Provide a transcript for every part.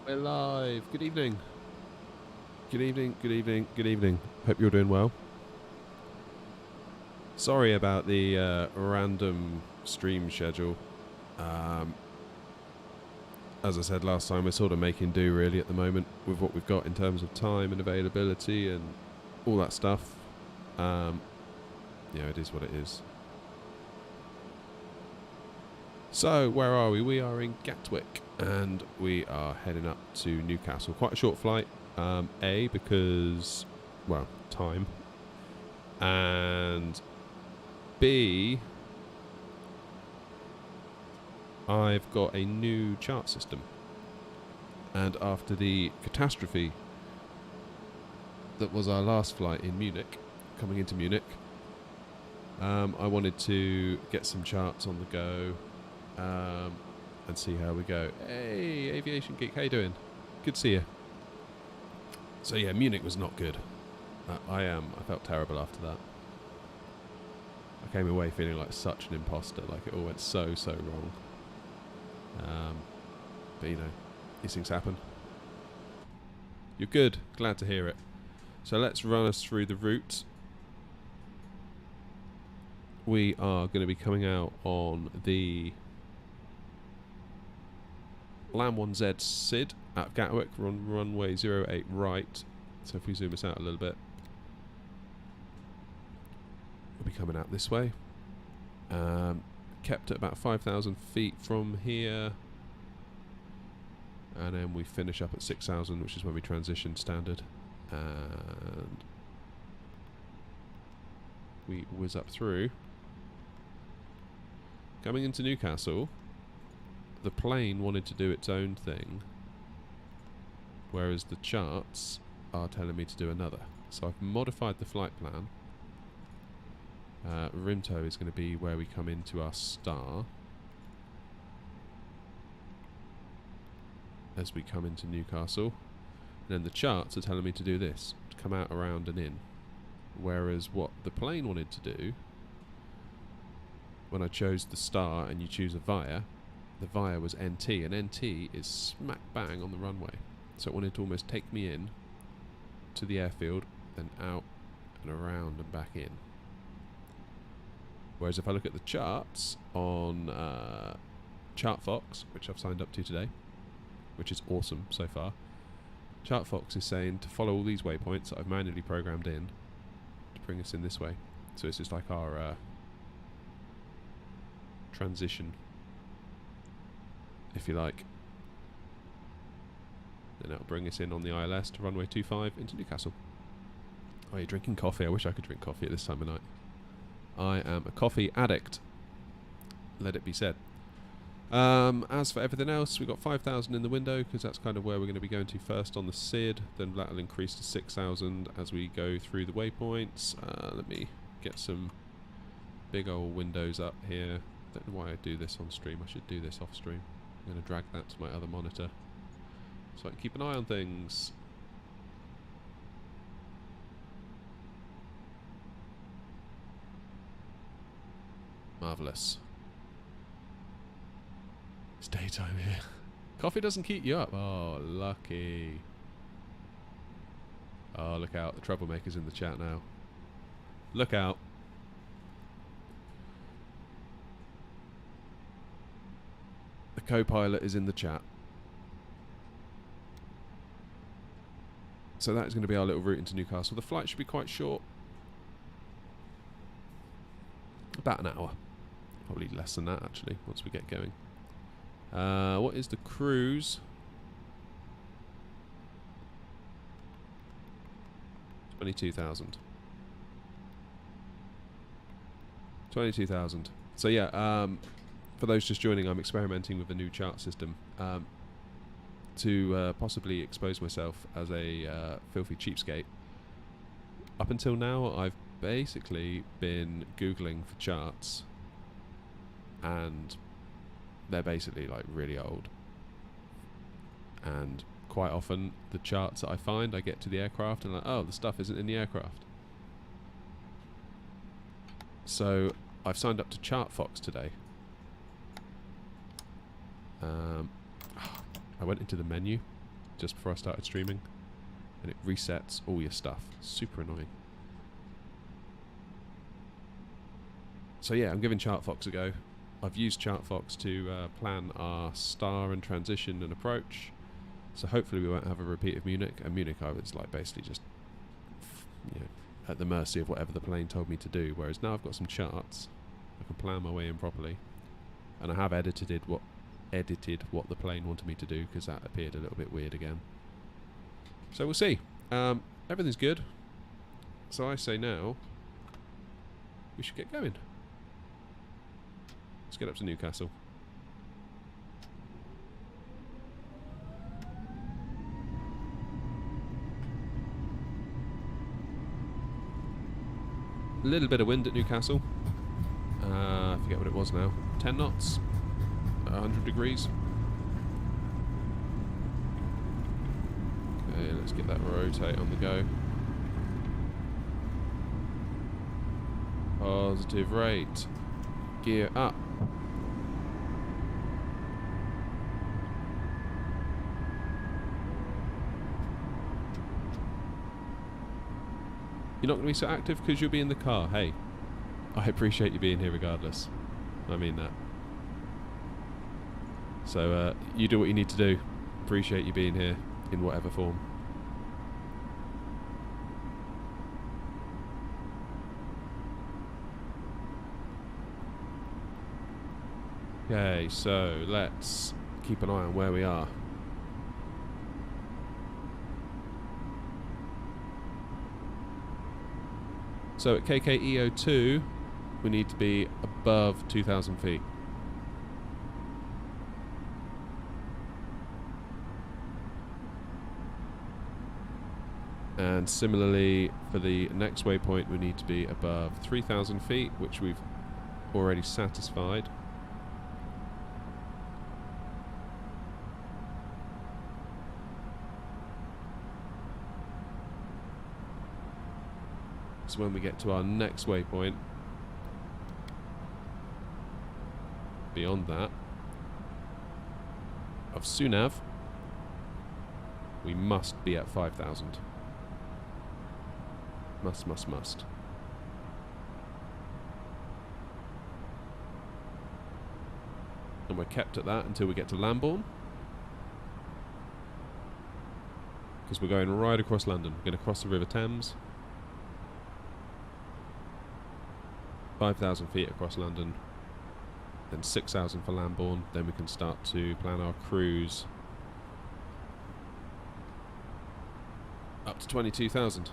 We're live. Good evening. Good evening, good evening, good evening. Hope you're doing well. Sorry about the random stream schedule. As I said last time, we're sort of making do really at the moment with what we've got in terms of time and availability and all that stuff. Yeah, it is what it is. So, where are we? We are in Gatwick and we are heading up to Newcastle. Quite a short flight. A, because, well, time. And B, I've got a new chart system. And after the catastrophe that was our last flight in Munich, coming into Munich, I wanted to get some charts on the go and see how we go. Hey, Aviation Geek, how you doing? Good to see you. So yeah, Munich was not good. I felt terrible after that. I came away feeling like such an imposter, like it all went so wrong. But you know, these things happen. You're good, glad to hear it. So let's run us through the route. We are going to be coming out on the LAM1Z SID at Gatwick. We're on runway 08 right. So if we zoom us out a little bit, we'll be coming out this way. Kept at about 5,000 feet from here. And then we finish up at 6,000, which is when we transition standard. And we whiz up through. Coming into Newcastle, the plane wanted to do its own thing, whereas the charts are telling me to do another. So I've modified the flight plan. Rimtow is going to be where we come into our star as we come into Newcastle. And then the charts are telling me to do this, to come out, around and in. Whereas what the plane wanted to do, when I chose the star and you choose a via, the via was NT, and NT is smack bang on the runway. So it wanted to almost take me in to the airfield, then out and around and back in. Whereas if I look at the charts on ChartFox, which I've signed up to today, which is awesome so far, ChartFox is saying to follow all these waypoints that I've manually programmed in to bring us in this way. So it's just like our transition, if you like. Then that'll bring us in on the ILS to runway 25 into Newcastle. Oh, you're drinking coffee? I wish I could drink coffee at this time of night. I am a coffee addict, let it be said. As for everything else, we've got 5,000 in the window because that's kind of where we're going to be going to first on the SID. Then that'll increase to 6,000 as we go through the waypoints. Let me get some big old windows up here. Don't know why I do this on stream. I should do this off stream. I'm going to drag that to my other monitor so I can keep an eye on things. Marvellous. It's daytime here. Coffee doesn't keep you up. Oh, lucky. Oh, look out. The troublemaker's in the chat now. Look out. The co-pilot is in the chat. So that is going to be our little route into Newcastle. The flight should be quite short. About an hour. Probably less than that, actually, once we get going. What is the cruise? 22,000. 22,000. So yeah, for those just joining, I'm experimenting with a new chart system to possibly expose myself as a filthy cheapskate. Up until now, I've basically been Googling for charts, and they're basically like really old. And quite often, the charts that I find, I get to the aircraft and like, oh, the stuff isn't in the aircraft. So I've signed up to ChartFox today. I went into the menu just before I started streaming, and it resets all your stuff. Super annoying. So yeah, I'm giving ChartFox a go. I've used ChartFox to plan our star and transition and approach, so hopefully we won't have a repeat of Munich. And Munich I was like basically just at the mercy of whatever the plane told me to do, whereas now I've got some charts, I can plan my way in properly, and I have edited what the plane wanted me to do, because that appeared a little bit weird again. So we'll see. Everything's good, so I say now we should get going. Let's get up to Newcastle. A little bit of wind at Newcastle. I forget what it was now. 10 knots. 100 degrees. Okay, let's get that rotate on the go. Positive rate. Gear up. You're not going to be so active because you'll be in the car. Hey, I appreciate you being here regardless. I mean that. So you do what you need to do. Appreciate you being here in whatever form. Okay, so let's keep an eye on where we are. So at KKEO2, we need to be above 2,000 feet. And similarly, for the next waypoint, we need to be above 3,000 feet, which we've already satisfied. So when we get to our next waypoint, beyond that, of Sunav, we must be at 5,000. Must. And we're kept at that until we get to Lambourne, because we're going right across London. We're going to cross the River Thames. 5,000 feet across London, then 6,000 for Lambourne, then we can start to plan our cruise up to 22,000.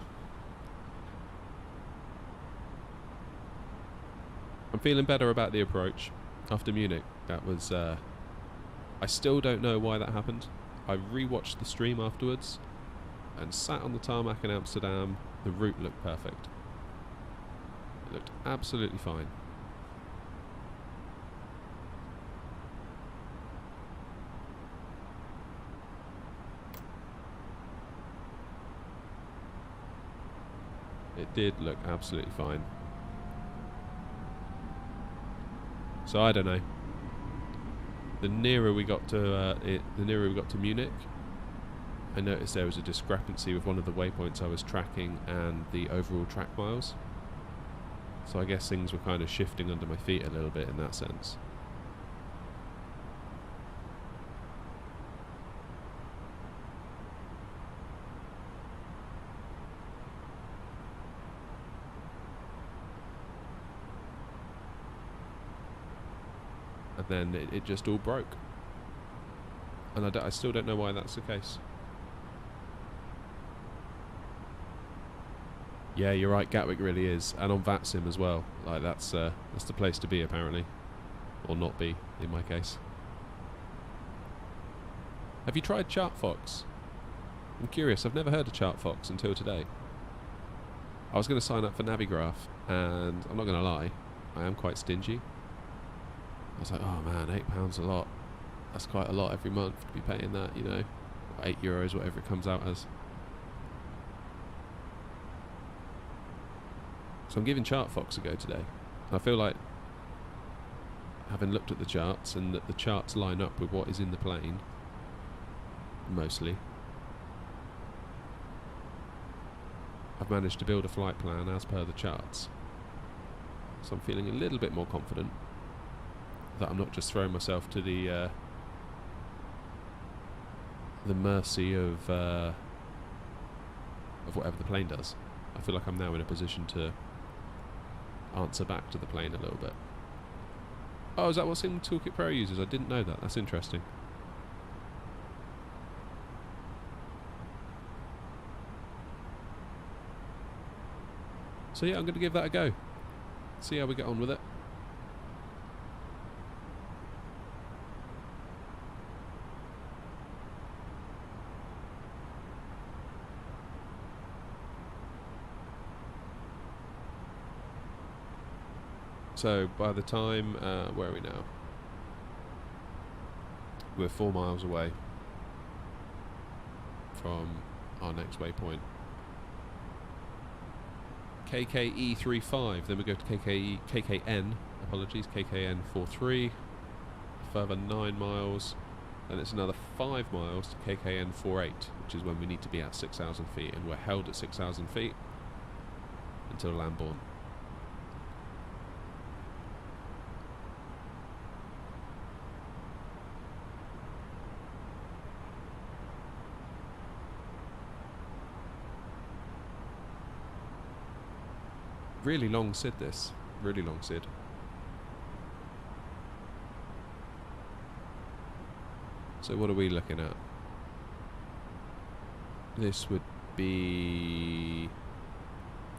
I'm feeling better about the approach after Munich. That was, I still don't know why that happened. I rewatched the stream afterwards and sat on the tarmac in Amsterdam. The route looked perfect. Looked absolutely fine. It did look absolutely fine. So I don't know. The nearer we got to Munich, I noticed there was a discrepancy with one of the waypoints I was tracking and the overall track miles. So I guess things were kind of shifting under my feet a little bit in that sense. And then it just all broke. And I still don't know why that's the case. Yeah, you're right, Gatwick really is, and on VATSIM as well. Like that's the place to be apparently, or not be in my case. Have you tried ChartFox? I'm curious. I've never heard of ChartFox until today. I was going to sign up for Navigraph, and I'm not going to lie, I am quite stingy. I was like, oh man, £8 a lot. That's quite a lot every month to be paying that, you know, €8, whatever it comes out as. So I'm giving ChartFox a go today. I feel like, having looked at the charts, and that the charts line up with what is in the plane, mostly, I've managed to build a flight plan as per the charts. So I'm feeling a little bit more confident that I'm not just throwing myself to the mercy of whatever the plane does. I feel like I'm now in a position to answer back to the plane a little bit. Oh, is that what Sim Toolkit Pro uses? I didn't know that. That's interesting. So yeah, I'm going to give that a go. See how we get on with it. So by the time, where are we now? We're 4 miles away from our next waypoint. KKE35, then we go to KKN, apologies, KKN43, further 9 miles, and it's another 5 miles to KKN48, which is when we need to be at 6,000 feet, and we're held at 6,000 feet until Lambourne. Really long SID this. Really long SID. So what are we looking at? This would be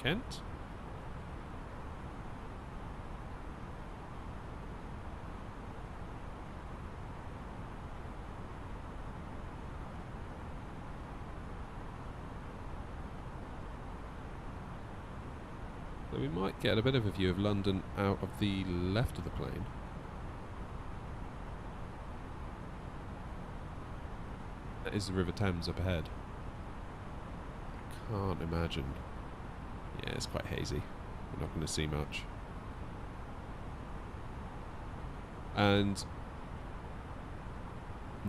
Kent? So we might get a bit of a view of London out of the left of the plane. That is the River Thames up ahead. I can't imagine. Yeah, it's quite hazy. We're not going to see much. And,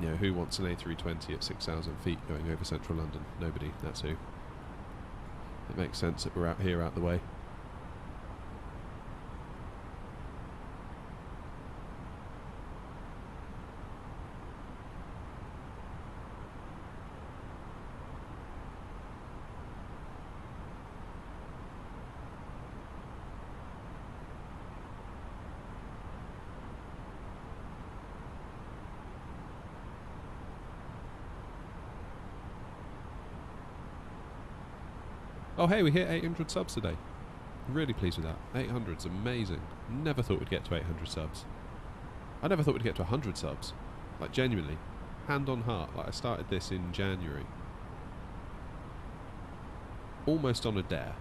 you know, who wants an A320 at 6,000 feet going over central London? Nobody, that's who. It makes sense that we're out here, out the way. Oh hey, we hit 800 subs today. Really pleased with that. 800's amazing. Never thought we'd get to 800 subs. I never thought we'd get to 100 subs. Like genuinely. Hand on heart. Like I started this in January. Almost on a dare.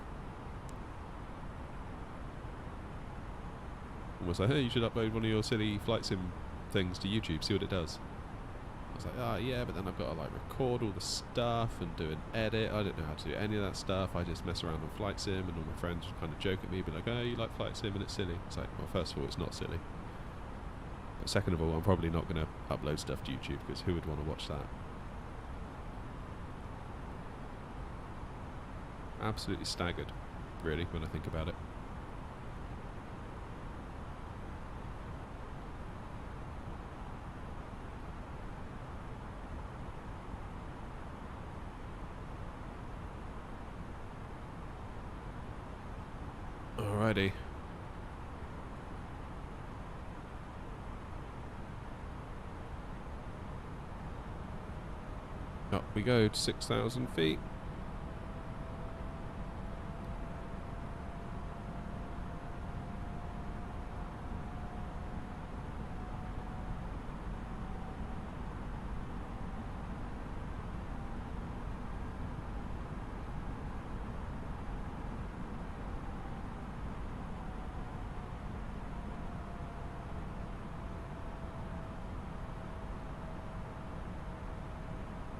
Almost like, hey, you should upload one of your silly flight sim things to YouTube, see what it does. I was like, oh yeah, but then I've got to like record all the stuff and do an edit. I don't know how to do any of that stuff. I just mess around on flight sim, and all my friends kind of joke at me, be like, oh, you like flight sim and it's silly. It's like, well, first of all, it's not silly. But second of all, I'm probably not going to upload stuff to YouTube, because who would want to watch that? Absolutely staggered, really, when I think about it. Alrighty. Up we go to 6,000 feet.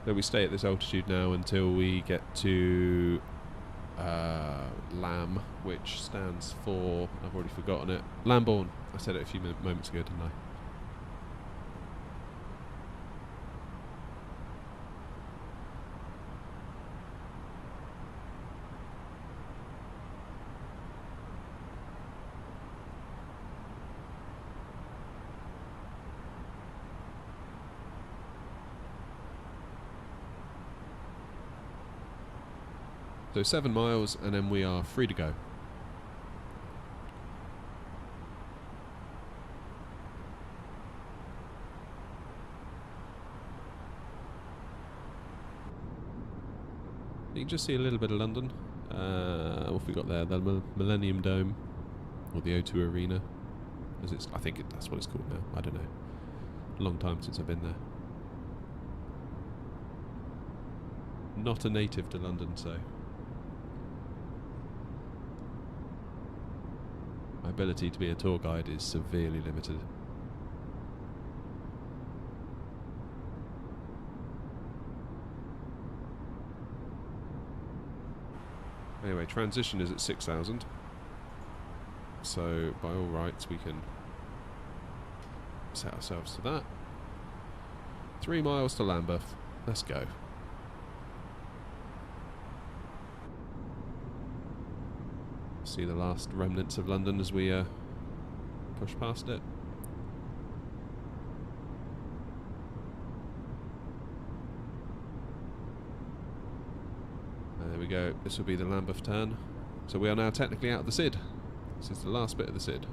So we stay at this altitude now until we get to LAM, which stands for, I've already forgotten it, Lambourne. I said it a few moments ago, didn't I? So 7 miles and then we are free to go. You can just see a little bit of London. What have we got there? The Millennium Dome, or the O2 Arena, as it's. I think that's what it's called now. I don't know. A long time since I've been there. Not a native to London, so my ability to be a tour guide is severely limited. Anyway, transition is at 6,000. So, by all rights, we can set ourselves to that. 3 miles to Lambeth. Let's go. See the last remnants of London as we push past it. There we go. This will be the Lambeth turn. So we are now technically out of the SID. This is the last bit of the SID.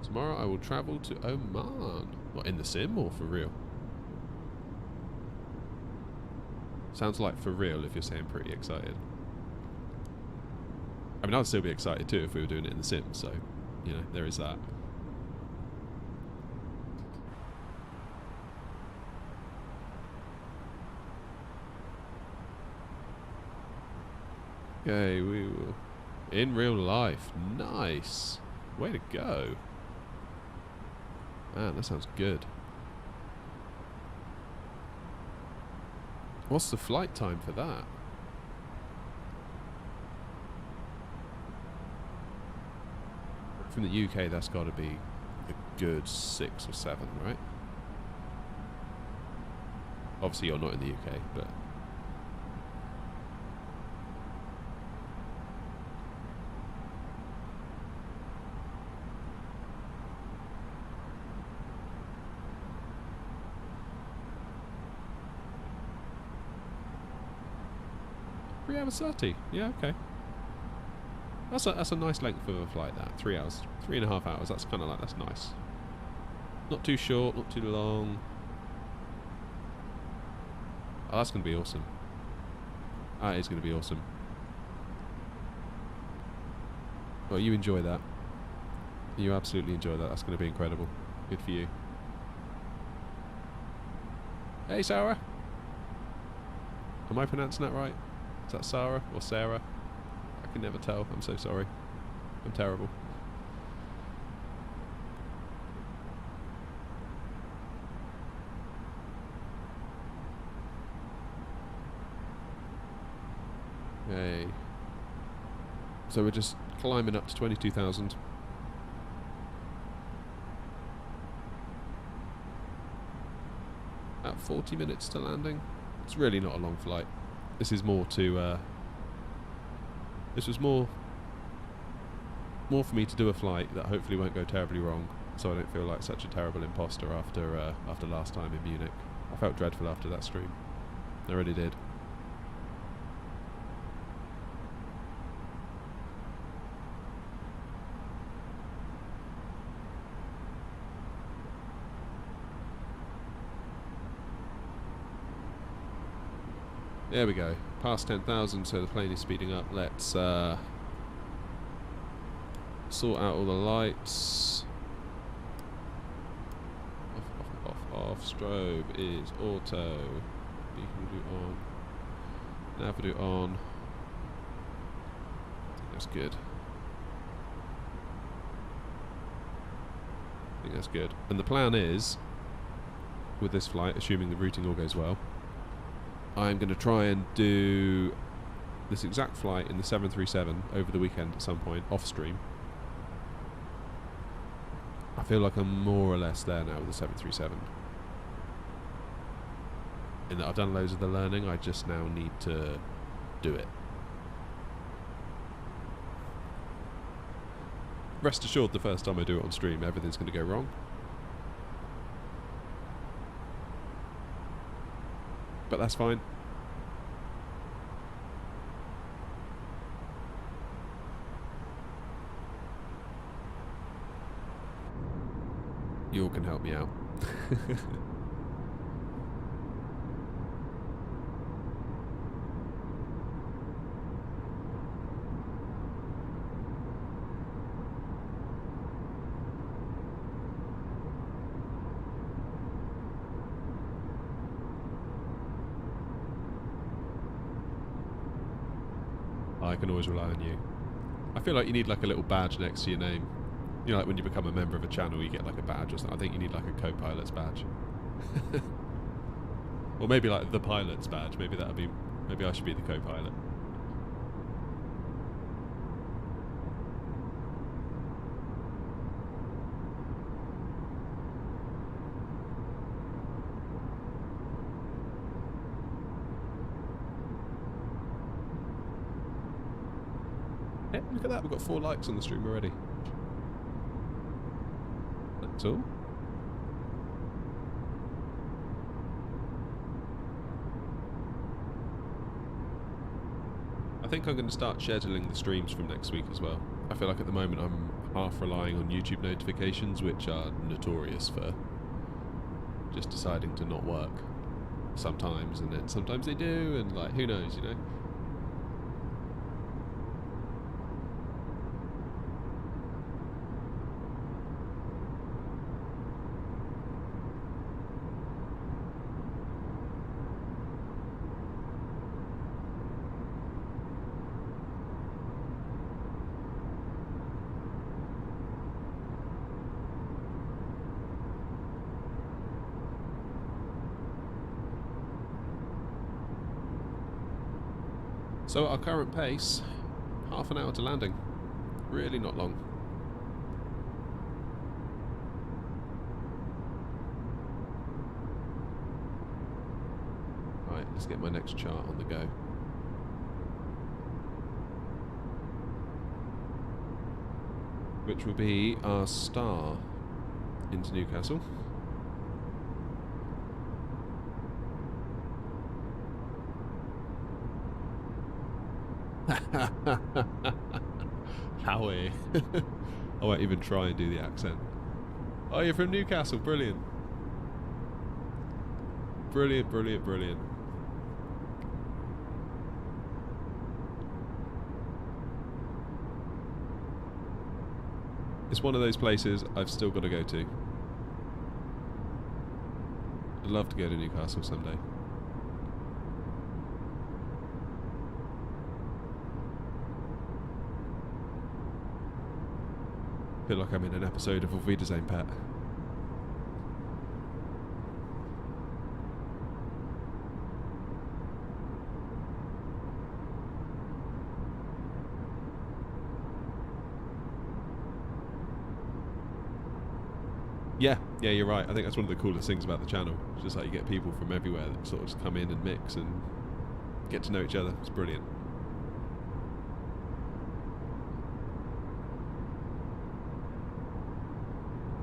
Tomorrow I will travel to Oman. What, in the sim or for real? Sounds like for real if you're saying pretty excited. I mean, I'd still be excited too if we were doing it in the sim, so, you know, there is that. Okay, we will. In real life. Nice. Way to go. Man, that sounds good. What's the flight time for that? From the UK, that's got to be a good 6 or 7, right? Obviously, you're not in the UK, but... Yeah, okay. That's a nice length of a flight, that. 3 hours. 3.5 hours, that's kind of like, that's nice. Not too short, not too long. Oh, that's going to be awesome. That is going to be awesome. Well, you enjoy that. You absolutely enjoy that. That's going to be incredible. Good for you. Hey, Sarah. Am I pronouncing that right? Is that Sarah or Sarah? I can never tell. I'm so sorry. I'm terrible. Okay. So we're just climbing up to 22,000. About 40 minutes to landing. It's really not a long flight. This is more to, this was more for me to do a flight that hopefully won't go terribly wrong, so I don't feel like such a terrible imposter after last time in Munich. I felt dreadful after that stream. I really did. There we go, past 10,000, so the plane is speeding up. Let's sort out all the lights. Off. Strobe is auto. Beacon do on. Nav do on. I think that's good. I think that's good. And the plan is, with this flight, assuming the routing all goes well, I'm going to try and do this exact flight in the 737 over the weekend at some point, off stream. I feel like I'm more or less there now with the 737. In that I've done loads of the learning, I just now need to do it. Rest assured, the first time I do it on stream, everything's going to go wrong. but that's fine. You all can help me out. I can always rely on you. I feel like you need like a little badge next to your name. You know, like when you become a member of a channel, you get like a badge or something. I think you need like a co-pilot's badge. Or maybe like the pilot's badge. Maybe that'll be... Maybe I should be the co-pilot. Hey, look at that. We've got 4 likes on the stream already. That's all. I think I'm going to start scheduling the streams from next week as well. I feel like at the moment I'm half relying on YouTube notifications, which are notorious for just deciding to not work sometimes, and then sometimes they do, and like, who knows, you know? So at our current pace, half an hour to landing. Really not long. Right, let's get my next chart on the go. Which will be our star into Newcastle. Howie. I won't even try and do the accent. Oh, you're from Newcastle. Brilliant. Brilliant, brilliant, brilliant. It's one of those places I've still got to go to. I'd love to go to Newcastle someday. I feel like I'm in an episode of Auf Wiedersehen, Pet. Yeah, you're right. I think that's one of the coolest things about the channel. It's just like you get people from everywhere that sort of just come in and mix and get to know each other. It's brilliant.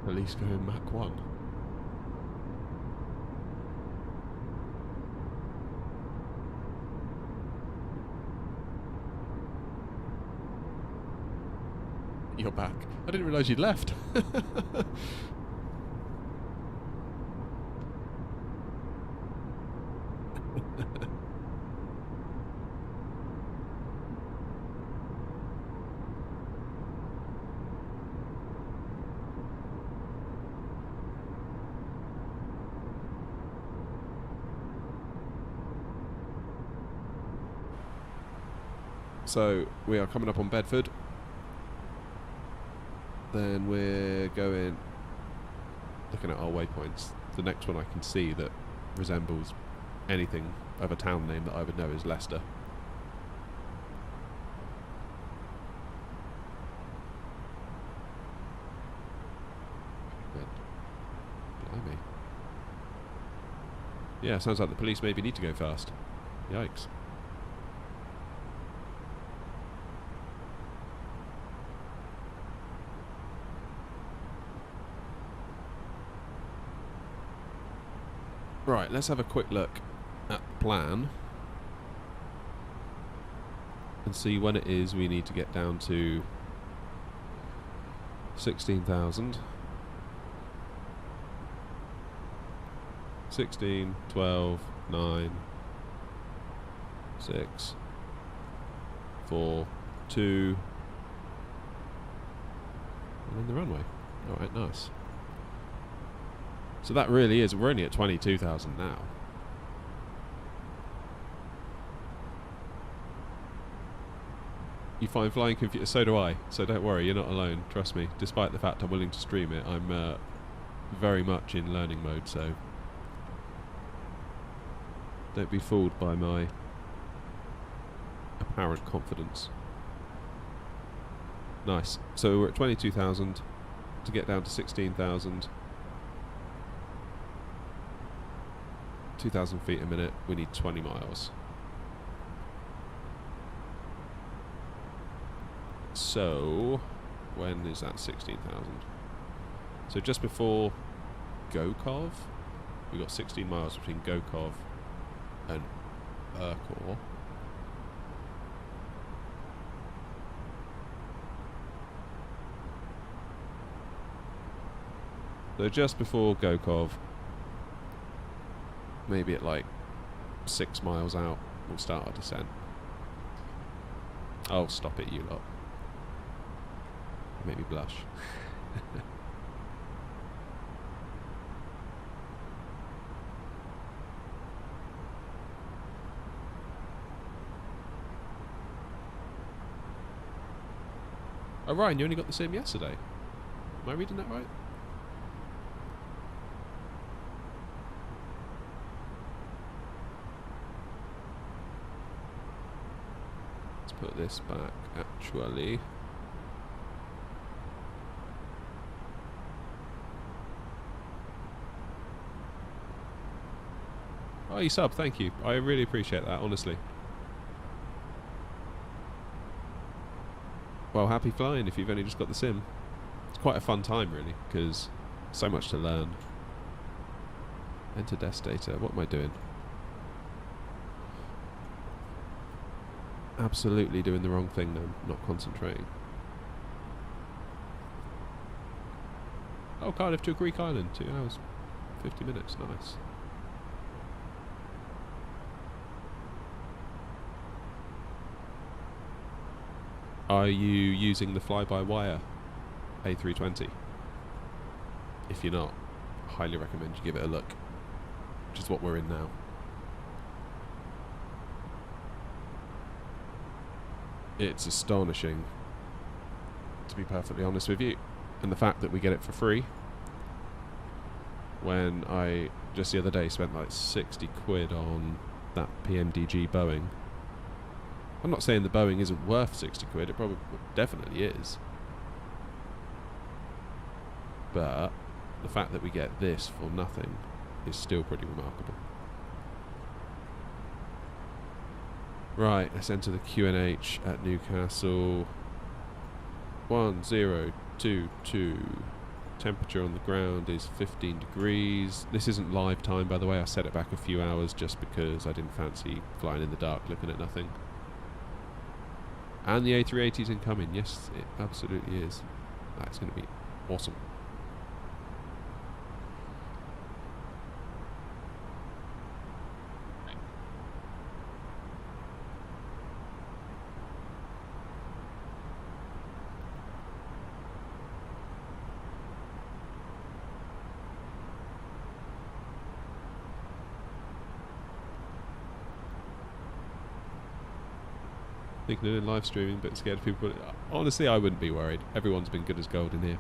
Police going Mach 1. You're back. I didn't realise you'd left. So we are coming up on Bedford. Then we're going, looking at our waypoints. The next one I can see that resembles anything of a town name that I would know is Leicester. Blimey. Yeah, sounds like the police maybe need to go fast. Yikes. Right, let's have a quick look at plan and see when it is we need to get down to 16,000. 16, 12, 9, 6, 4, 2, and then the runway. Alright, nice. So that really is, we're only at 22,000 now. You find flying confusing? So do I, so don't worry, you're not alone, trust me. Despite the fact I'm willing to stream it, I'm very much in learning mode, so don't be fooled by my apparent confidence. Nice. So we're at 22,000 to get down to 16,000. 2,000 feet a minute. We need 20 miles. So when is that 16,000? So just before Gokov, we got 16 miles between Gokov and Urkor. So just before Gokov, maybe at like 6 miles out, we'll start our descent. Oh, stop it, you lot. Make me blush. Oh, Ryan, you only got the sim yesterday. Am I reading that right? Let's put this back, actually. Oh, you sub, thank you. I really appreciate that, honestly. Well, happy flying if you've only just got the sim. It's quite a fun time, really, because so much to learn. Enter desk data. What am I doing? Absolutely doing the wrong thing then, not concentrating. Oh, Cardiff to a Greek island, 2 hours, 50 minutes, nice. Are you using the fly-by-wire A320? If you're not, I highly recommend you give it a look, which is what we're in now. It's astonishing, to be perfectly honest with you, and the fact that we get it for free, when I just the other day spent like 60 quid on that PMDG Boeing. I'm not saying the Boeing isn't worth 60 quid, it probably definitely is. But the fact that we get this for nothing is still pretty remarkable. Right, let's enter the QNH at Newcastle. 1022. Temperature on the ground is 15 degrees. This isn't live time, by the way. I set it back a few hours just because I didn't fancy flying in the dark looking at nothing. And the A380 is incoming. Yes, it absolutely is. That's going to be awesome. Thinking of doing live streaming, but scared of people. Honestly, I wouldn't be worried. Everyone's been good as gold in here.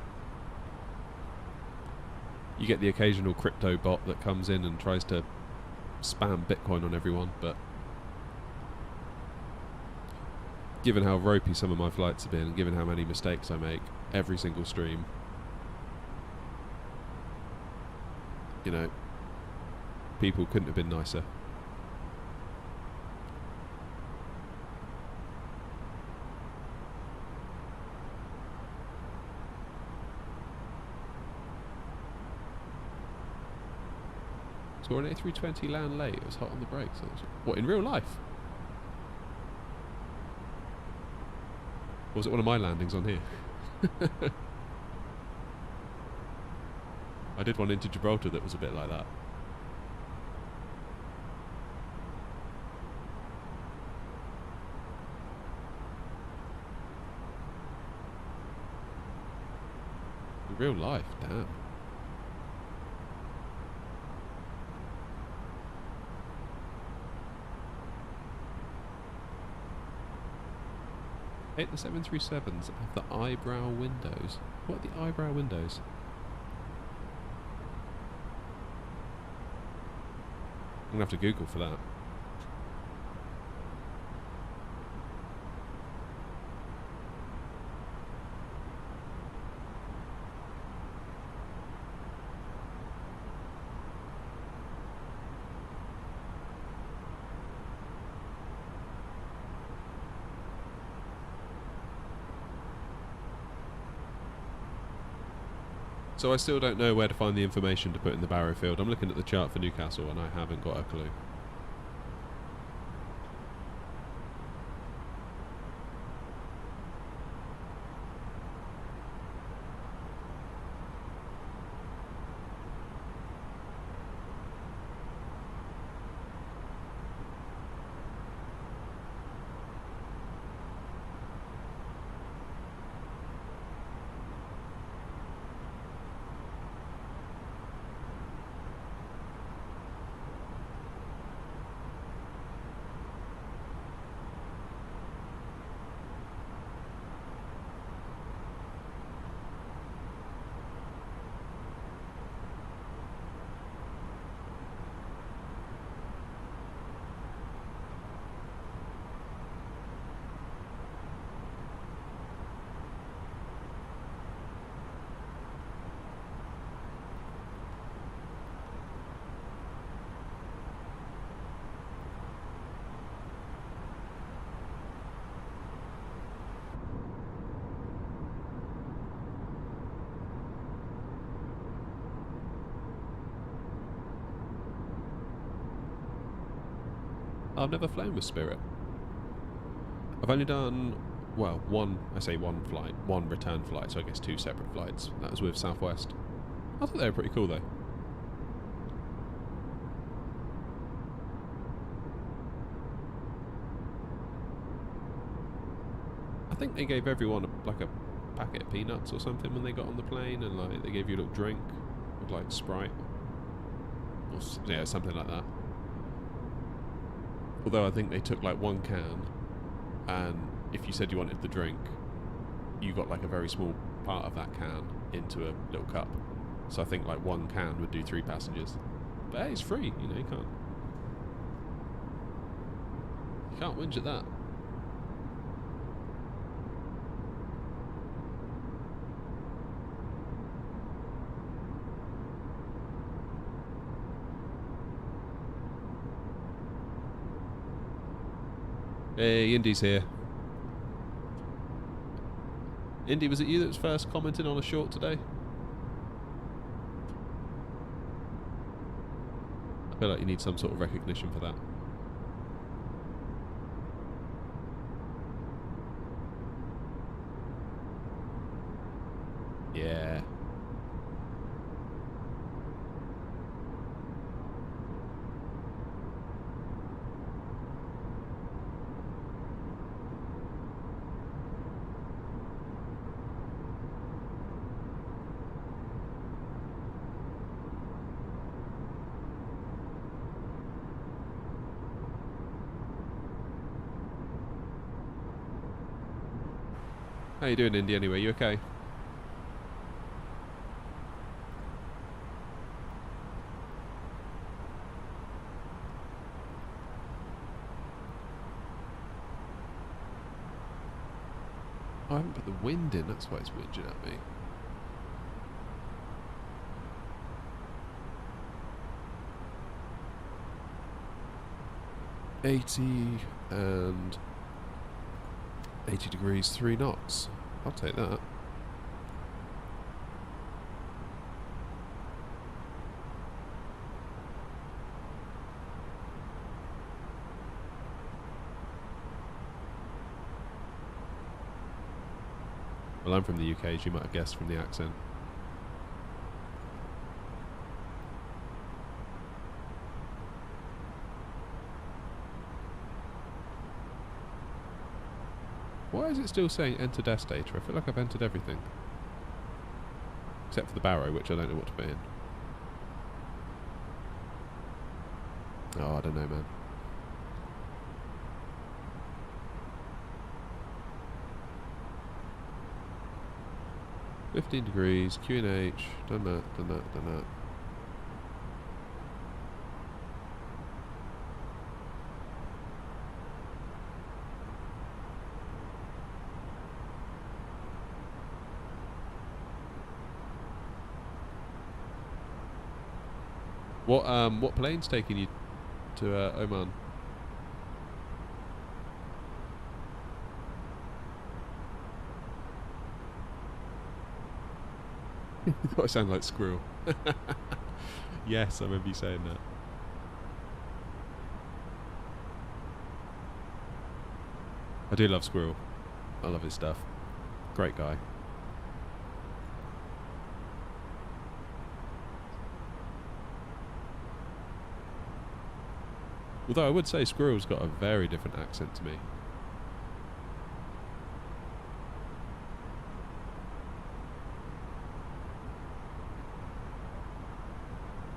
You get the occasional crypto bot that comes in and tries to spam Bitcoin on everyone, but given how ropey some of my flights have been, and given how many mistakes I make every single stream, you know, people couldn't have been nicer. Saw an A320 land late. It was hot on the brakes. What, in real life? Or was it one of my landings on here? I did one into Gibraltar that was a bit like that. In real life, damn. Hate the 737s that have the eyebrow windows. What are the eyebrow windows? I'm going to have to Google for that. So I still don't know where to find the information to put in the Barrow field. I'm looking at the chart for Newcastle and I haven't got a clue. I've never flown with Spirit. I've only done, well, one flight, one return flight, so I guess 2 separate flights. That was with Southwest. I thought they were pretty cool though. I think they gave everyone like a packet of peanuts or something when they got on the plane, and like they gave you a little drink with like Sprite or yeah, something like that. Although I think they took like 1 can, and if you said you wanted the drink, you got like a very small part of that can into a little cup. So I think like 1 can would do 3 passengers. But hey, it's free, you know, you can't whinge at that. Hey, Indy's here. Indy, was it you that was first commenting on a short today? I feel like you need some sort of recognition for that. Yeah. How you doing, Indy, anyway? You okay? I haven't put the wind in, that's why it's whinging at me. $80 and 80 degrees, 3 knots. I'll take that. Well, I'm from the UK, as you might have guessed from the accent. Why is it still saying enter desk data? I feel like I've entered everything. Except for the barrow, which I don't know what to put in. Oh, I don't know, man. $15 degrees, QNH, done that, done that, done that. What plane's taking you to Oman? You thought I sounded like Squirrel. Yes, I remember you saying that. I do love Squirrel. I love his stuff. Great guy. Although I would say Squirrel's got a very different accent to me.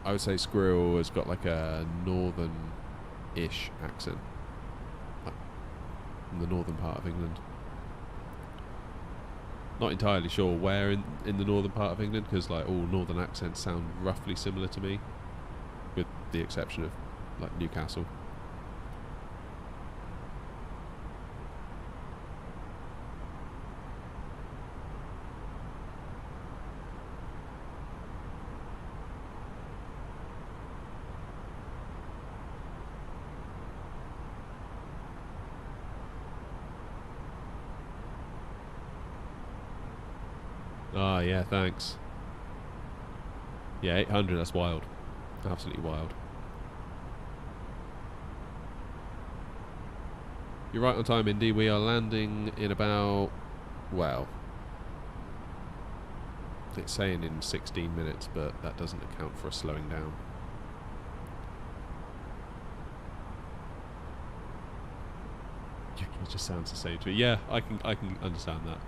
I would say Squirrel has got like a northern-ish accent. Like from the northern part of England. Not entirely sure where in the northern part of England, because like all northern accents sound roughly similar to me, with the exception of like Newcastle. Ah, yeah, thanks. Yeah, 800, that's wild. Absolutely wild. You're right on time, Indy. We are landing in about, well, it's saying in 16 minutes, but that doesn't account for us slowing down. It just sounds the same to me. Yeah, I can understand that.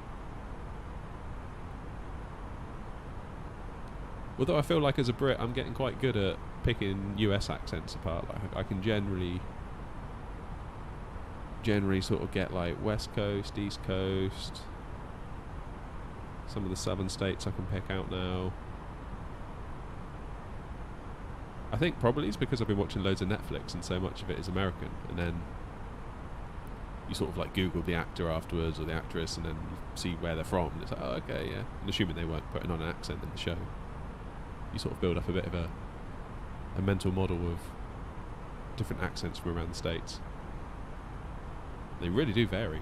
Although I feel like as a Brit, I'm getting quite good at picking US accents apart. Like I can generally sort of get like West Coast, East Coast. Some of the southern states I can pick out now. I think probably it's because I've been watching loads of Netflix and so much of it is American. And then you sort of like Google the actor afterwards or the actress and then you see where they're from. And it's like, oh, okay, yeah. And assuming they weren't putting on an accent in the show. You sort of build up a bit of a mental model of different accents from around the States. They really do vary.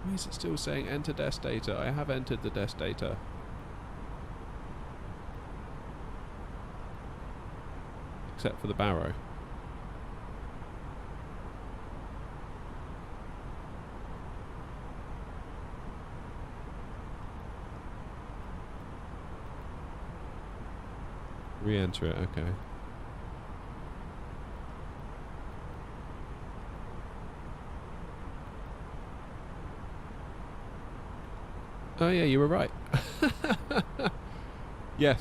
Why is it still saying enter desk data? I have entered the desk data. Except for the barrow. Re-enter it, okay. Oh yeah, you were right. Yeah,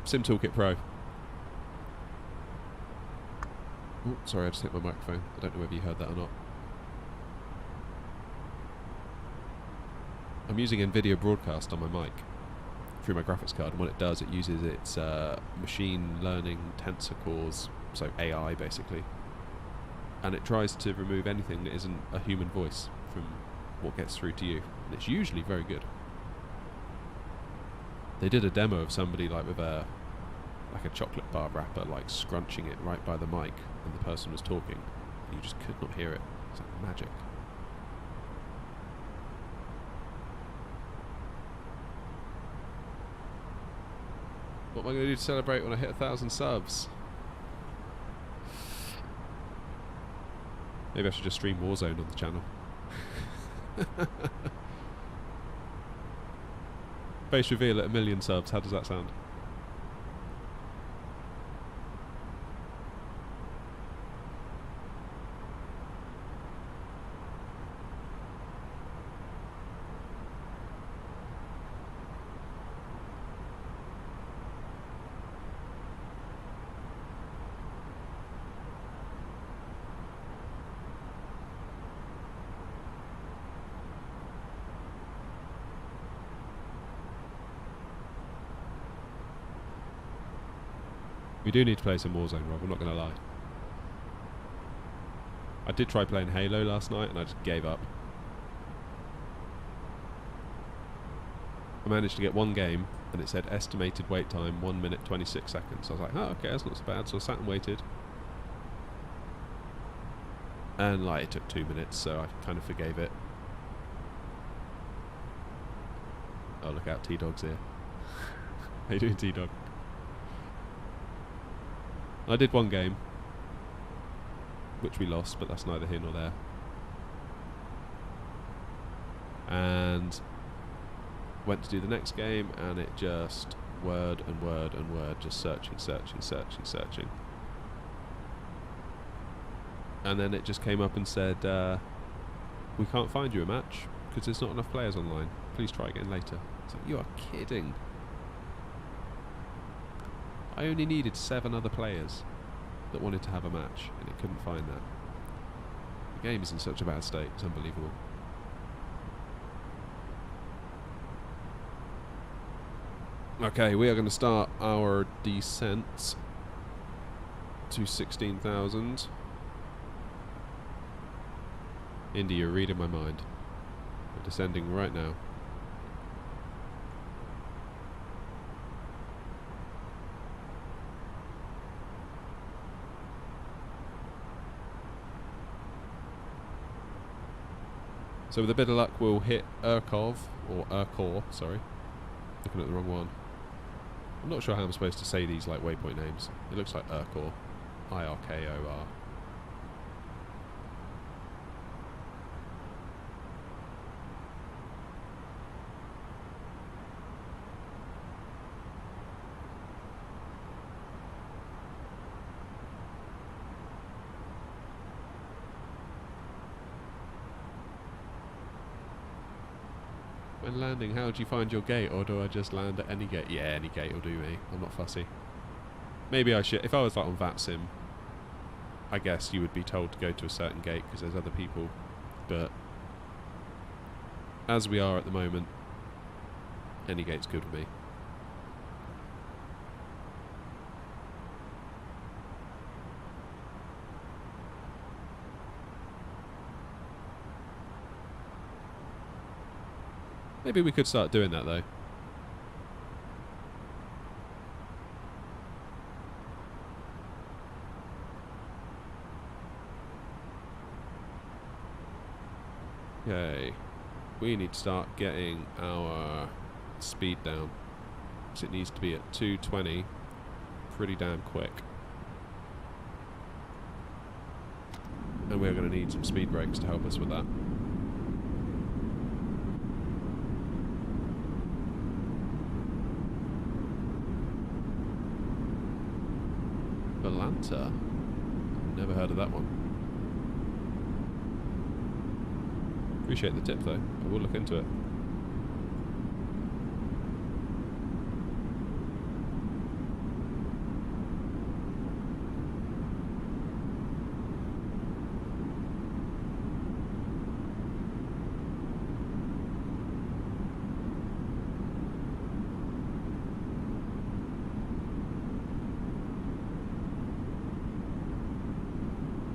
Sim Toolkit Pro. Oh, sorry, I just hit my microphone. I don't know whether you heard that or not. I'm using Nvidia Broadcast on my mic through my graphics card, and what it does, it uses its machine learning tensor cores, so AI basically, and it tries to remove anything that isn't a human voice from what gets through to you. And it's usually very good. They did a demo of somebody like with a chocolate bar wrapper, like scrunching it right by the mic, and the person was talking. You just could not hear it. It's like magic. What am I going to do to celebrate when I hit 1,000 subs? Maybe I should just stream Warzone on the channel. Face reveal at 1 million subs. How does that sound? We do need to play some Warzone, Rob, I'm not going to lie. I did try playing Halo last night and I just gave up. I managed to get one game and it said estimated wait time 1 minute 26 seconds. I was like, oh okay, that's not so bad. So I sat and waited. And like it took 2 minutes, so I kind of forgave it. Oh, look out, T-Dog's here. How you doing, T-Dog? I did one game, which we lost, but that's neither here nor there. And went to do the next game, and it just word and word and word, just searching. And then it just came up and said, we can't find you a match because there's not enough players online. Please try again later. It's like, you are kidding. I only needed 7 other players that wanted to have a match, and it couldn't find that. The game is in such a bad state, it's unbelievable. Okay, we are going to start our descent to 16,000. Indy, you're reading my mind. We're descending right now. So with a bit of luck we'll hit Irkov, or Irkor, sorry. Looking at the wrong one. I'm not sure how I'm supposed to say these like waypoint names. It looks like Irkor. I-R-K-O-R. When landing, how do you find your gate, or do I just land at any gate? Yeah, any gate will do me. I'm not fussy. Maybe I should, if I was like on VATSIM, I guess you would be told to go to a certain gate because there's other people, but as we are at the moment, any gate's good with me. Maybe we could start doing that though. Okay, we need to start getting our speed down, because it needs to be at 220 pretty damn quick. And we're going to need some speed brakes to help us with that. Atlanta? Never heard of that one. Appreciate the tip though. I will look into it.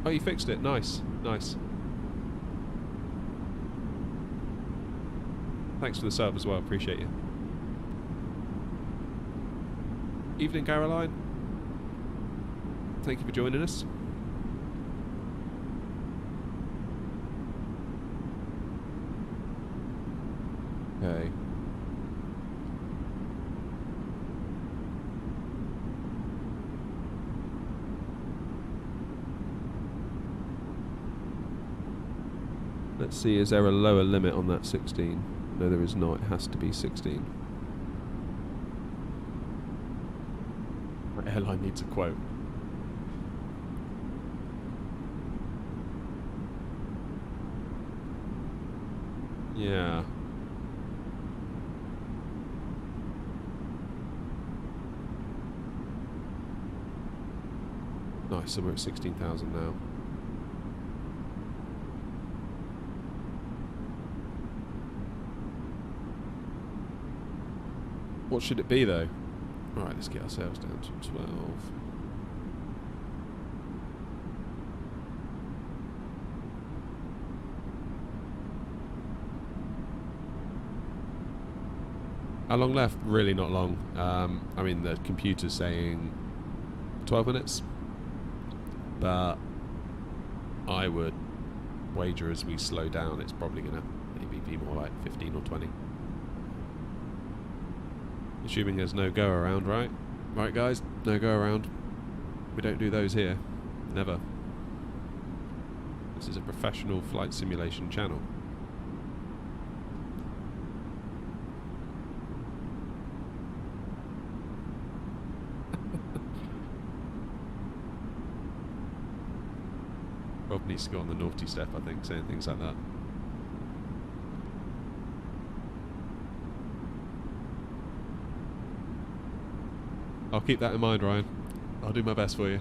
Oh, you fixed it. Nice. Nice. Thanks for the sub as well. Appreciate you. Evening, Caroline. Thank you for joining us. Okay. Let's see, is there a lower limit on that 16? No, there is not. It has to be 16. My airline needs a quote. Yeah. Nice, so we're at 16,000 now. What should it be though? Alright, let's get ourselves down to 12. How long left? Really not long. I mean, the computer's saying 12 minutes, but I would wager as we slow down, it's probably going to maybe be more like 15 or 20. Assuming there's no go around, right? Right, guys, no go around. We don't do those here. Never. This is a professional flight simulation channel. Rob needs to go on the naughty step, I think, saying things like that. I'll keep that in mind, Ryan. I'll do my best for you.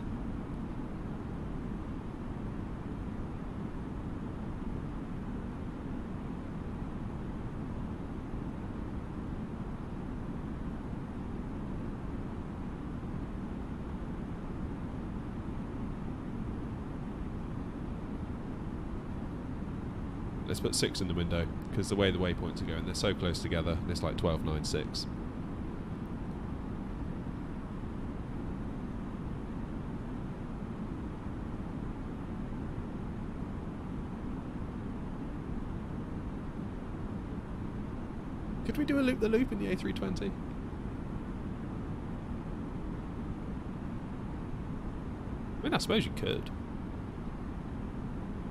Let's put 6 in the window, because the way the waypoints are going, they're so close together, and it's like 12, 9, 6. Could we do a loop-the-loop in the A320? I mean, I suppose you could.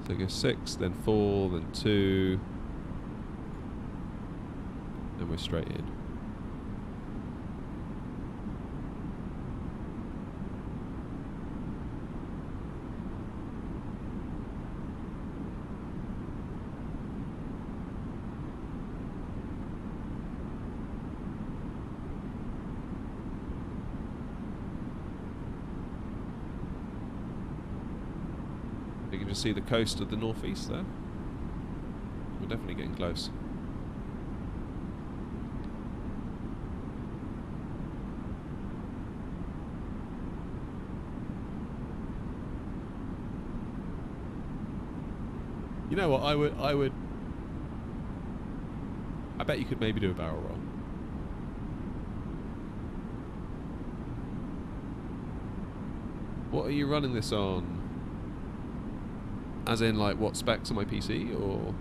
So go 6, then 4, then 2, and we're straight in. You can just see the coast of the northeast there. We're definitely getting close. You know what, I bet you could maybe do a barrel roll. What are you running this on? As in, like, what specs on my PC, or?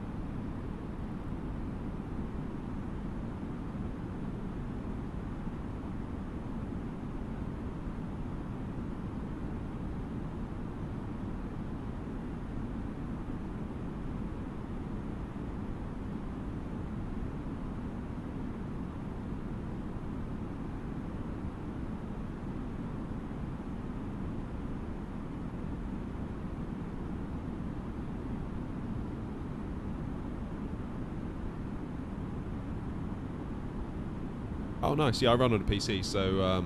Oh nice, yeah, I run on a PC, so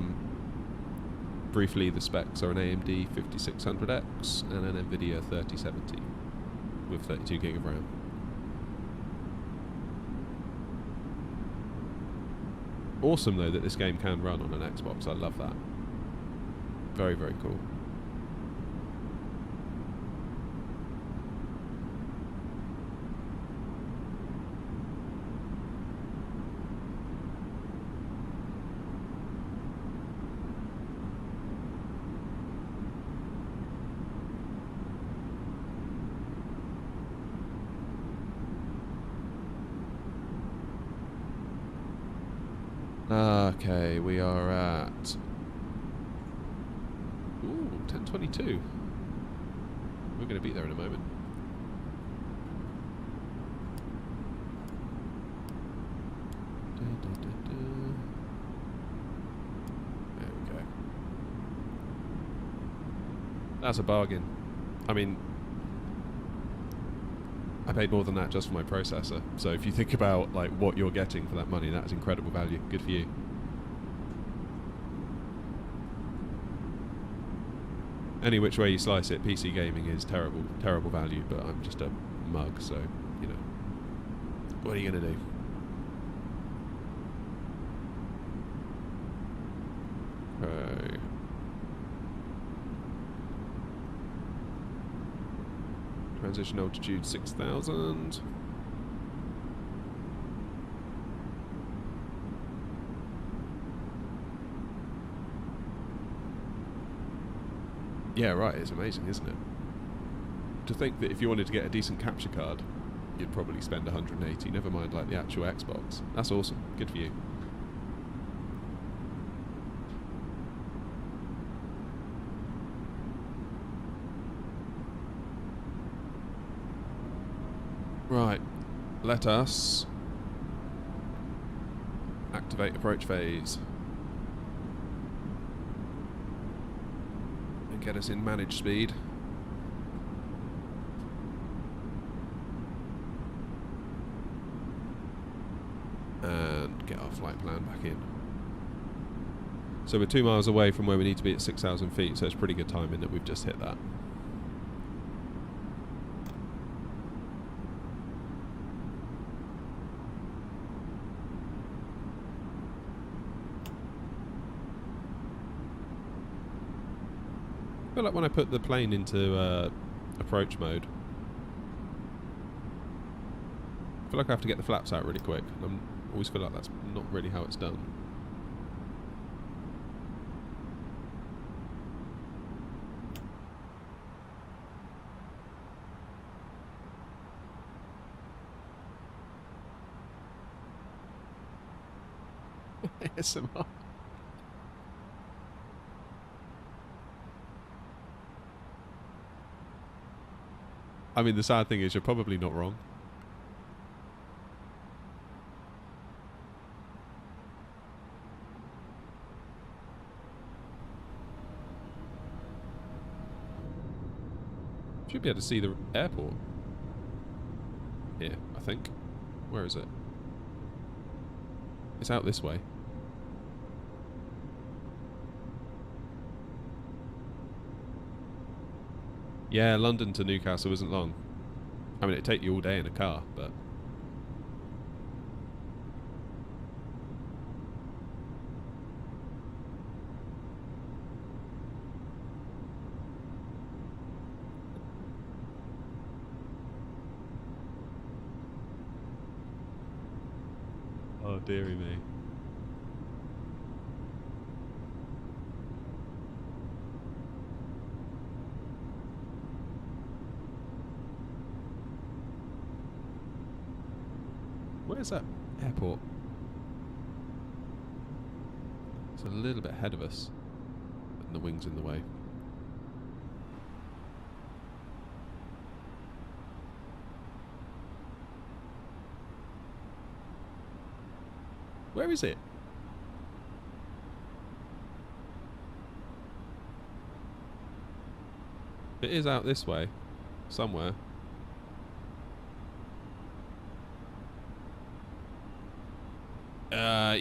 briefly the specs are an AMD 5600X and an Nvidia 3070 with 32 gig of RAM. Awesome though that this game can run on an Xbox, I love that. Very, very cool. Okay, we are at... Ooh, 10:22. We're going to be there in a moment. There we go. That's a bargain. I mean, I paid more than that just for my processor. So if you think about like what you're getting for that money, that is incredible value. Good for you. Any which way you slice it, PC gaming is terrible, terrible value, but I'm just a mug, so, you know. What are you going to do? Okay. Transition altitude 6,000. Yeah, right, it's amazing, isn't it? To think that if you wanted to get a decent capture card, you'd probably spend 180, never mind like the actual Xbox. That's awesome, good for you. Right, let us activate approach phase. Get us in managed speed. And get our flight plan back in. So we're 2 miles away from where we need to be at 6,000 feet, so it's pretty good timing that we've just hit that. I feel like when I put the plane into approach mode, I feel like I have to get the flaps out really quick. I always feel like that's not really how it's done. ASMR. I mean, the sad thing is you're probably not wrong. Should be able to see the airport. Here, I think. Where is it? It's out this way. Yeah, London to Newcastle isn't long. I mean, it'd take you all day in a car, but... Oh, dearie me. Where's that airport? It's a little bit ahead of us, and the wing's in the way. Where is it? It is out this way, somewhere.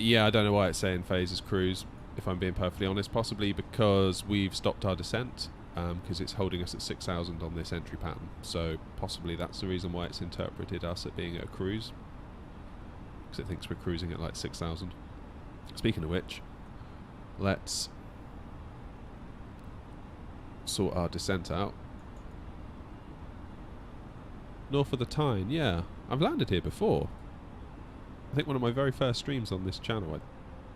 Yeah, I don't know why it's saying phases cruise, if I'm being perfectly honest. Possibly because we've stopped our descent, because it's holding us at 6,000 on this entry pattern. So possibly that's the reason why it's interpreted us at being at a cruise, because it thinks we're cruising at like 6,000. Speaking of which, let's sort our descent out. North of the Tyne, yeah. I've landed here before. I think one of my very first streams on this channel I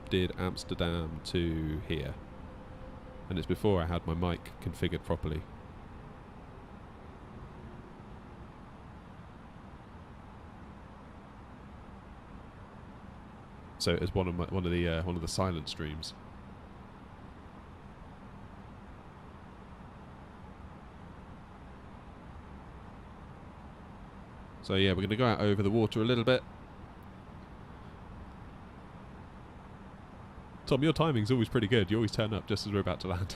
did Amsterdam to here. And it's before I had my mic configured properly. So as one of the silent streams. So yeah, we're going to go out over the water a little bit. Tom, your timing's always pretty good. You always turn up just as we're about to land.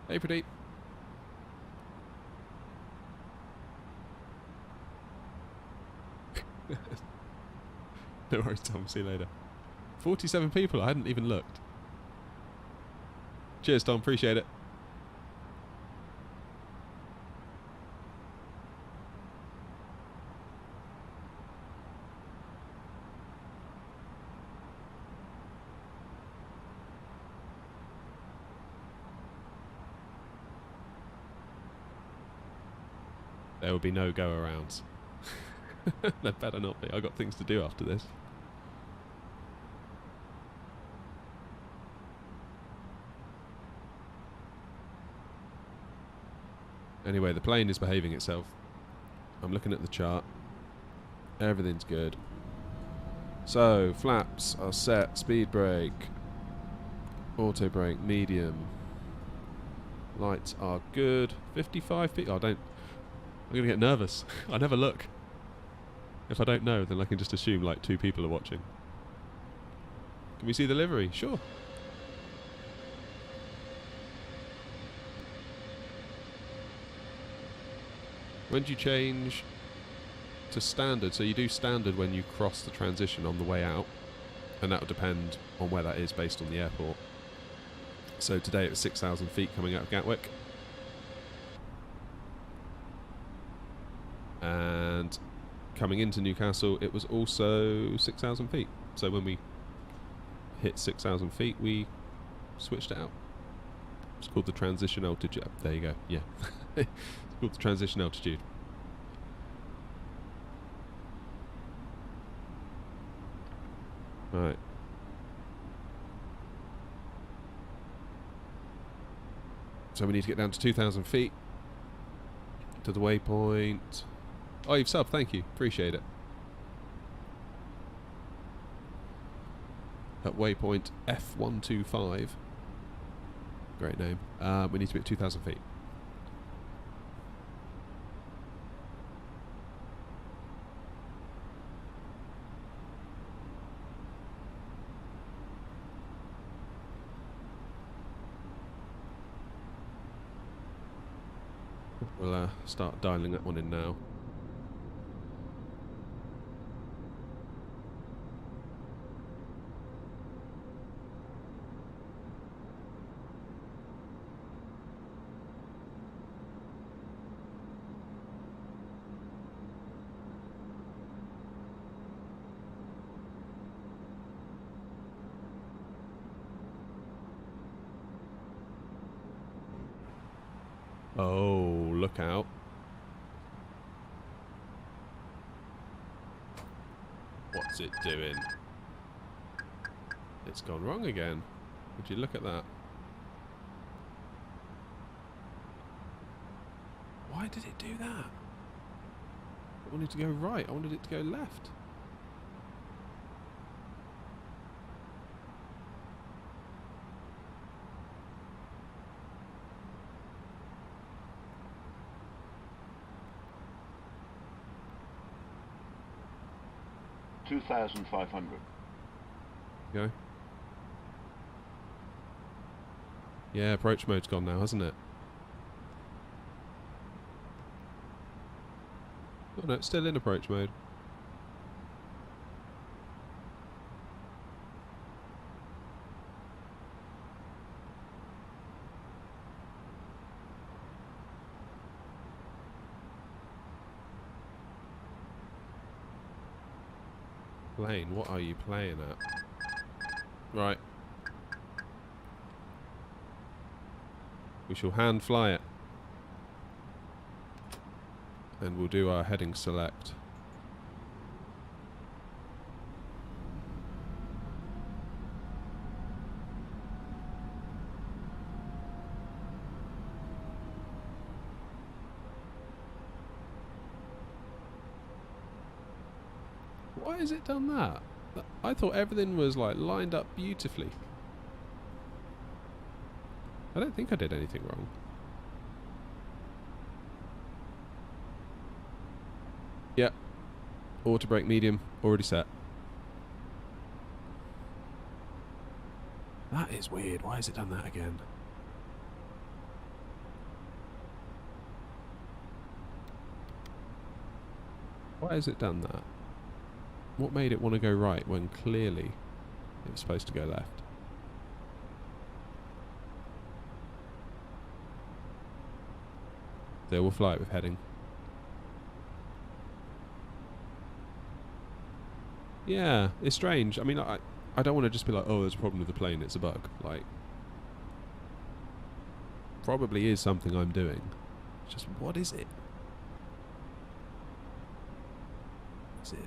Hey, Pradeep. No worries, Tom. See you later. 47 people. I hadn't even looked. Cheers, Tom. Appreciate it. There will be no go-arounds. There better not be. I've got things to do after this. Anyway, the plane is behaving itself. I'm looking at the chart. Everything's good. So, flaps are set. Speed brake. Auto brake, medium. Lights are good. 55 feet. Oh, don't. I'm going to get nervous. I never look. If I don't know, then I can just assume like 2 people are watching. Can we see the livery? Sure. When do you change to standard? So you do standard when you cross the transition on the way out, and that will depend on where that is based on the airport. So today it was 6,000 feet coming out of Gatwick. And coming into Newcastle, it was also 6,000 feet. So when we hit 6,000 feet, we switched it out. It's called the transition altitude. There you go. Yeah. It's called the transition altitude. Right. So we need to get down to 2,000 feet to the waypoint. Oh, you've subbed. Thank you. Appreciate it. At waypoint F125. Great name. We need to be at 2,000 feet. We'll start dialing that one in now. Oh, look out. What's it doing? It's gone wrong again. Would you look at that? Why did it do that? I wanted to go right. I wanted it to go left. $2,500. Go. Yeah, approach mode's gone now, hasn't it? Oh no, it's still in approach mode. Plane, what are you playing at? Right. We shall hand fly it. And we'll do our heading select. Why has it done that? I thought everything was like lined up beautifully. I don't think I did anything wrong. Yep. Auto brake medium, already set. That is weird. Why has it done that again? Why has it done that? What made it want to go right when clearly it was supposed to go left? There, we'll fly it with heading. Yeah, it's strange. I mean, I don't want to just be like, oh, there's a problem with the plane, it's a bug. Like, probably is something I'm doing. It's just, what is it? What's it?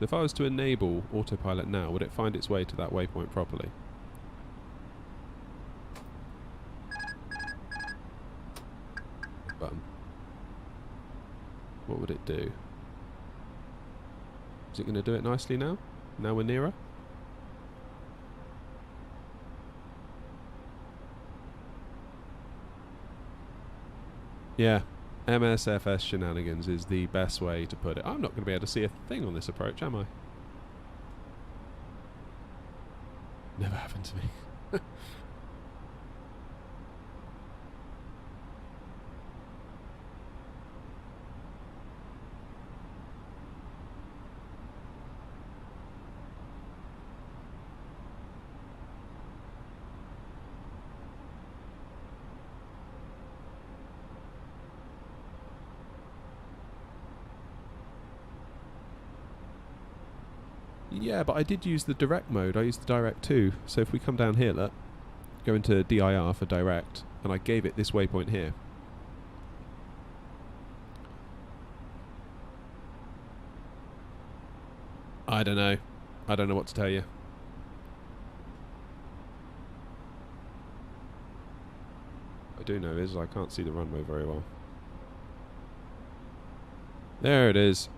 If I was to enable autopilot now, would it find its way to that waypoint properly? Button. What would it do? Is it going to do it nicely now? Now we're nearer? Yeah, MSFS shenanigans is the best way to put it. I'm not going to be able to see a thing on this approach, am I? Never happened to me. Yeah, but I did use the direct mode. I used the direct too. So if we come down here, look, go into DIR for direct, and I gave it this waypoint here. I don't know. I don't know what to tell you. What I do know is I can't see the runway very well. There it is.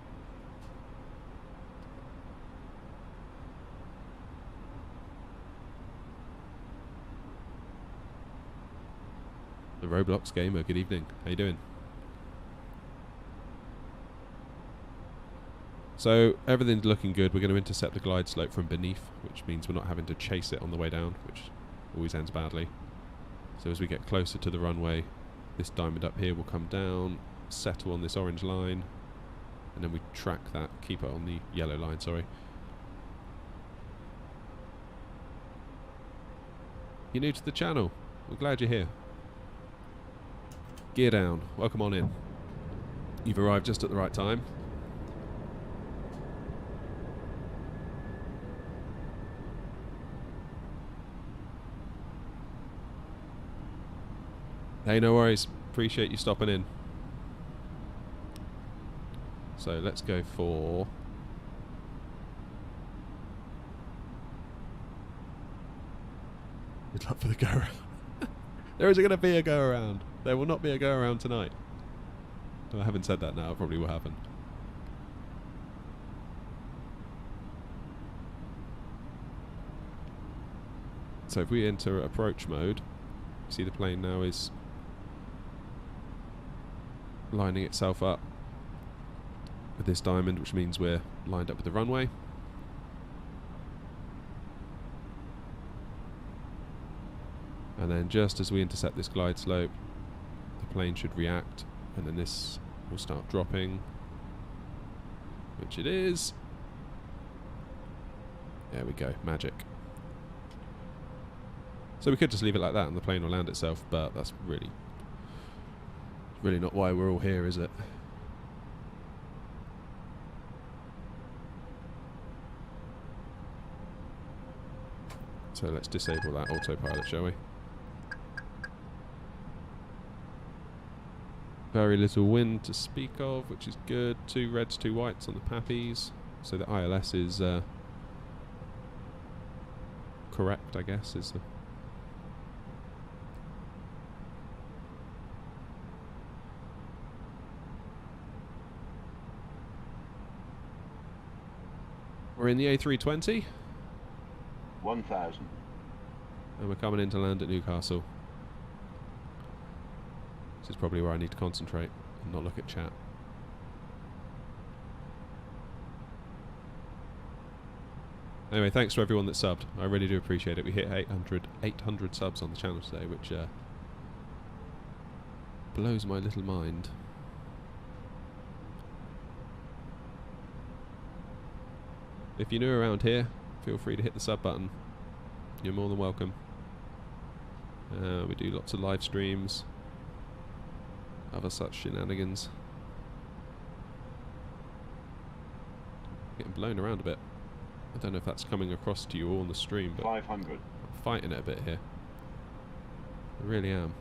The Roblox gamer, good evening. How you doing? So everything's looking good. We're going to intercept the glide slope from beneath, which means we're not having to chase it on the way down, which always ends badly. So as we get closer to the runway, this diamond up here will come down, settle on this orange line, and then we track that, keep it on the yellow line, sorry. You're new to the channel. We're glad you're here. Gear down. Welcome on in. You've arrived just at the right time. Hey, no worries. Appreciate you stopping in. So let's go for... Good luck for the go around. There isn't going to be a go around. There will not be a go around tonight. No, I haven't said that now. It probably will happen. So if we enter approach mode, see the plane now is lining itself up with this diamond, which means we're lined up with the runway. And then just as we intercept this glide slope, the plane should react, and then this will start dropping, which it is. There we go, magic. So we could just leave it like that and the plane will land itself, but that's really not why we're all here, is it? So let's disable that autopilot, shall we? Very little wind to speak of, which is good. 2 reds, 2 whites on the pappies. So the ILS is correct, I guess, is the... We're in the A320. 1,000. And we're coming in to land at Newcastle. This is probably where I need to concentrate and not look at chat. Anyway, thanks to everyone that subbed. I really do appreciate it. We hit 800 subs on the channel today, which blows my little mind. If you're new around here, feel free to hit the sub button. You're more than welcome. We do lots of live streams, other such shenanigans. Getting blown around a bit. I don't know if that's coming across to you all on the stream, but 500. I'm fighting it a bit here. I really am.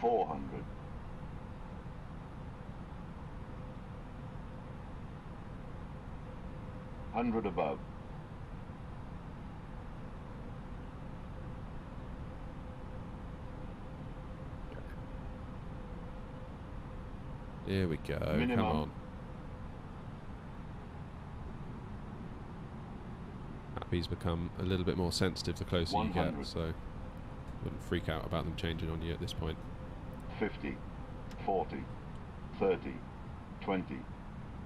$400. $100 above. Here we go. Minimum. Come on. Happy's become a little bit more sensitive the closer 100. you get, so wouldn't freak out about them changing on you at this point. 50, 40, 30, 20,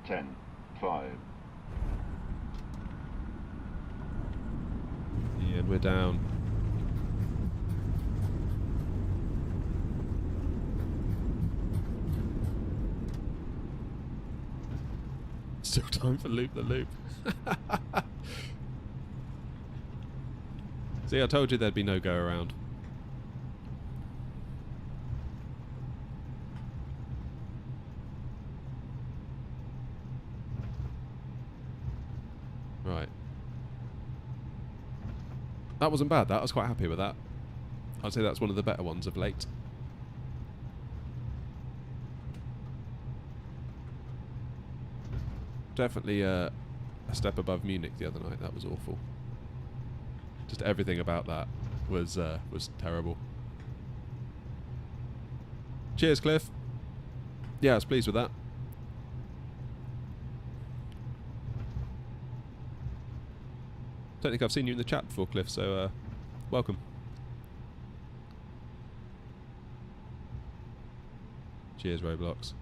10, 5. Yeah, and we're down. Still time for loop the loop. See, I told you there'd be no go around. Right. That wasn't bad, that. I was quite happy with that. I'd say that's one of the better ones of late. Definitely a step above Munich the other night. That was awful. Just everything about that was terrible. Cheers, Cliff. Yeah, I was pleased with that. Don't think I've seen you in the chat before, Cliff, so welcome. Cheers, Roblox.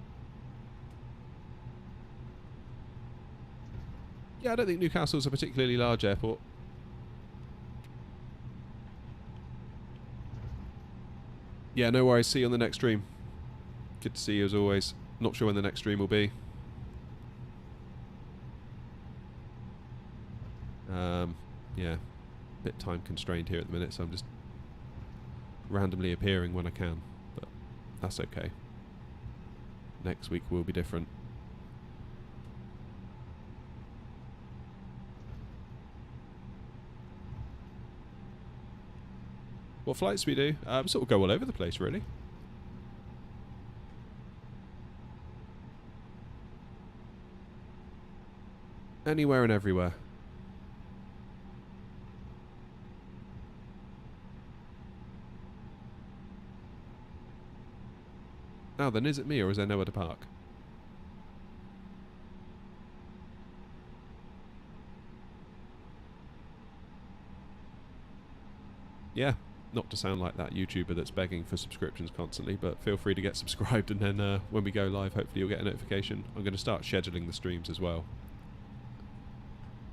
Yeah, I don't think Newcastle's a particularly large airport. Yeah, no worries. See you on the next stream. Good to see you as always. Not sure when the next stream will be. Yeah, a bit time constrained here at the minute, so I'm just randomly appearing when I can, but that's okay. Next week will be different. What flights we do? Sort of go all over the place, really. Anywhere and everywhere. Now then, is it me or is there nowhere to park? Yeah, not to sound like that YouTuber that's begging for subscriptions constantly, but feel free to get subscribed, and then when we go live, hopefully you'll get a notification. I'm going to start scheduling the streams as well,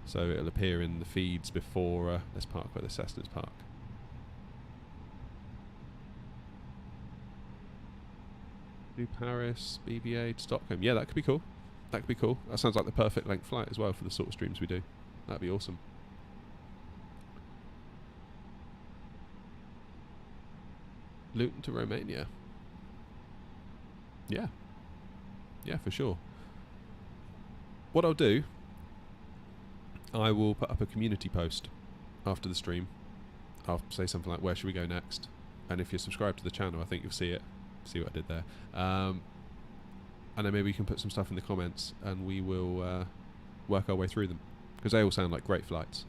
so it'll appear in the feeds before let's park where the Cessnas park. Do Paris, BBA to Stockholm. Yeah, that could be cool. That could be cool. That sounds like the perfect length flight as well for the sort of streams we do. That'd be awesome. Luton to Romania. Yeah. Yeah, for sure. What I'll do, I will put up a community post after the stream. I'll say something like, where should we go next? And if you're subscribed to the channel, I think you'll see it. See what I did there. And then maybe we can put some stuff in the comments and we will work our way through them, because they all sound like great flights.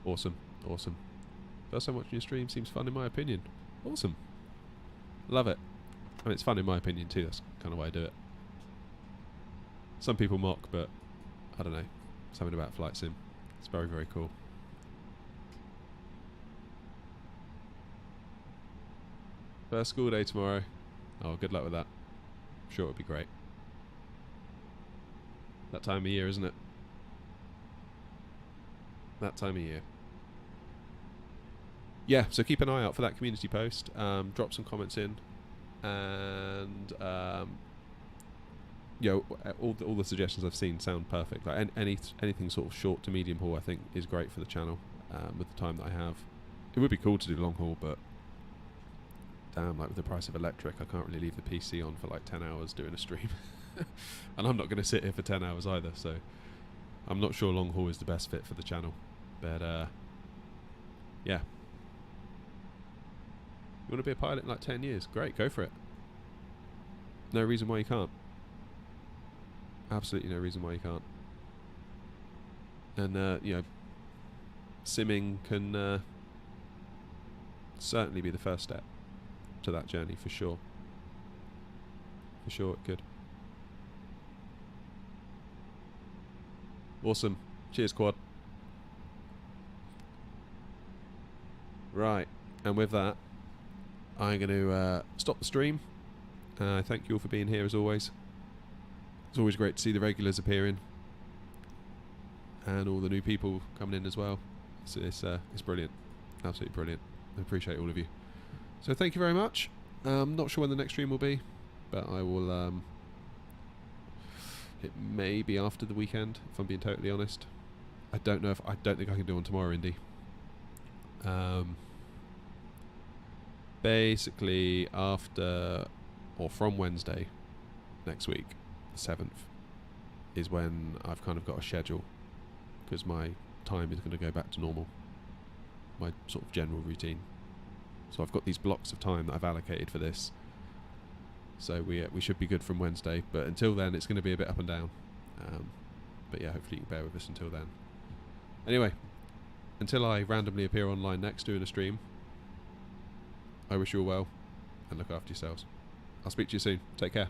Awesome, awesome. First time watching your stream, seems fun in my opinion. Awesome. Love it. I mean, it's fun in my opinion too, that's kind of why I do it. Some people mock, but I don't know. Something about flight sim. It's very, very cool. First school day tomorrow. Oh, good luck with that. I'm sure it'll be great. That time of year, isn't it? That time of year. Yeah, so keep an eye out for that community post. Drop some comments in, and you know, all the suggestions I've seen sound perfect. Like anything sort of short to medium haul, I think is great for the channel. With the time that I have, it would be cool to do long haul, but damn, like with the price of electric, I can't really leave the PC on for like 10 hours doing a stream, and I'm not going to sit here for 10 hours either. So I'm not sure long haul is the best fit for the channel, but yeah. You want to be a pilot in like 10 years? Great, go for it. No reason why you can't. Absolutely no reason why you can't. And, you know, simming can certainly be the first step to that journey, for sure. For sure it could. Awesome. Cheers, Quad. Right, and with that, I'm going to stop the stream. Thank you all for being here as always. It's always great to see the regulars appearing and all the new people coming in as well. So it's brilliant, absolutely brilliant. I appreciate all of you. So thank you very much. Not sure when the next stream will be, but I will. It may be after the weekend, if I'm being totally honest. I don't know if I don't think I can do one tomorrow, Indy. Basically after or from Wednesday next week, the 7th, is when I've kind of got a schedule, because my time is going to go back to normal, my sort of general routine. So I've got these blocks of time that I've allocated for this, so we should be good from Wednesday, but until then it's going to be a bit up and down. But yeah, hopefully you can bear with us until then. Anyway, until I randomly appear online next doing a stream, I wish you all well, and look after yourselves. I'll speak to you soon. Take care.